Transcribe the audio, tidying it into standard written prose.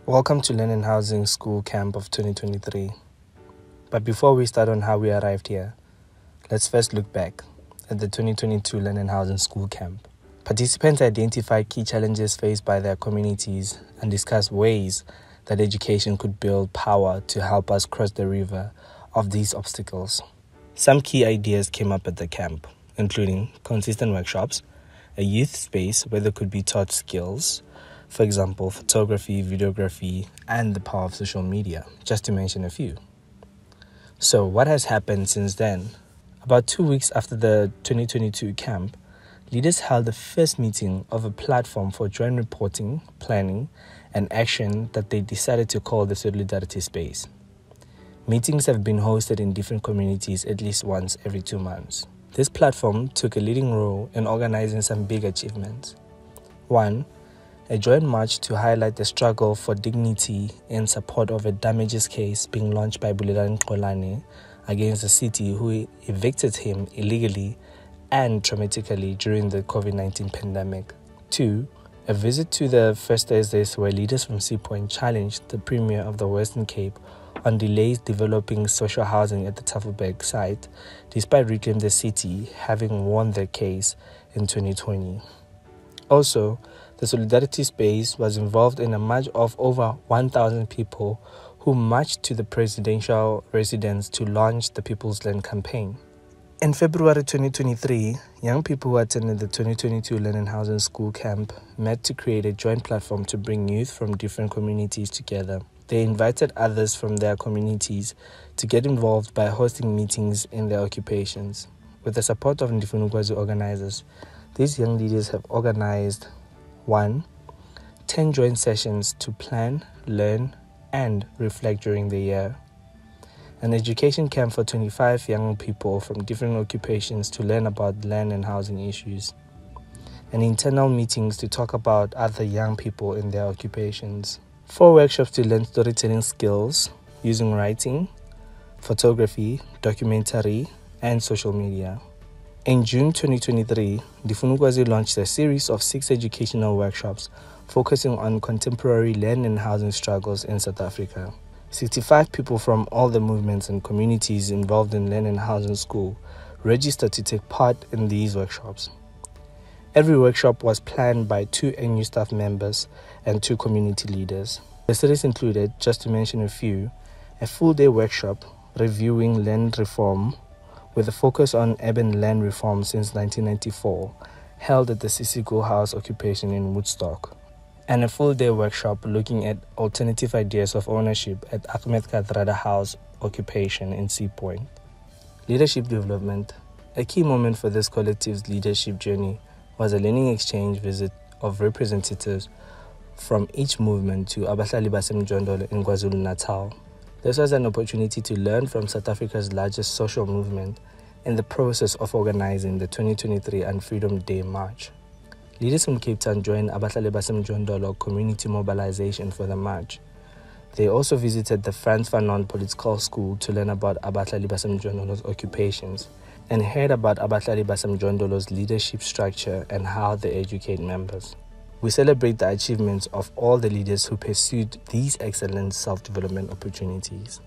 Welcome to Learn and Housing School Camp of 2023. But before we start on how we arrived here, let's first look back at the 2022 Learn and Housing School Camp. Participants identified key challenges faced by their communities and discussed ways that education could build power to help us cross the river of these obstacles. Some key ideas came up at the camp, including consistent workshops, a youth space where they could be taught skills, for example, photography, videography, and the power of social media, just to mention a few. So what has happened since then? About 2 weeks after the 2022 camp, leaders held the first meeting of a platform for joint reporting, planning, and action that they decided to call the Solidarity Space. Meetings have been hosted in different communities at least once every 2 months. This platform took a leading role in organizing some big achievements. 1. A joint march to highlight the struggle for dignity in support of a damages case being launched by Bulelani Xolani against the city who evicted him illegally and traumatically during the COVID-19 pandemic. 2. A visit to the First Thursdays where leaders from Seapoint challenged the Premier of the Western Cape on delays developing social housing at the Tafelberg site, despite Reclaim the City having won their case in 2020. Also, the Solidarity Space was involved in a march of over 1,000 people who marched to the presidential residence to launch the People's Land campaign. In February 2023, young people who attended the 2022 Learn and Housing School Camp met to create a joint platform to bring youth from different communities together. They invited others from their communities to get involved by hosting meetings in their occupations. With the support of Ndifunukwazi organizers, these young leaders have organized 10 joint sessions to plan, learn, and reflect during the year. An education camp for 25 young people from different occupations to learn about land and housing issues. And internal meetings to talk about other young people in their occupations. 4 workshops to learn storytelling skills using writing, photography, documentary, and social media. In June 2023, Ndifunukwazi launched a series of 6 educational workshops focusing on contemporary land and housing struggles in South Africa. 65 people from all the movements and communities involved in Land and Housing School registered to take part in these workshops. Every workshop was planned by 2 NU staff members and 2 community leaders. The series included, just to mention a few, a full-day workshop reviewing land reform with a focus on urban land reform since 1994, held at the Sisiko House occupation in Woodstock, and a full-day workshop looking at alternative ideas of ownership at Ahmed Kathrada House occupation in Seapoint. Leadership development. A key moment for this collective's leadership journey was a learning exchange visit of representatives from each movement to Abahlali baseMjondolo in KwaZulu-Natal. This was an opportunity to learn from South Africa's largest social movement in the process of organizing the 2023 Unfreedom Day March. Leaders from Cape Town joined Abahlali baseMjondolo community mobilization for the march. They also visited the Frantz Fanon Political School to learn about Abahlali baseMjondolo's occupations and heard about Abahlali baseMjondolo's leadership structure and how they educate members. We celebrate the achievements of all the leaders who pursued these excellent self-development opportunities.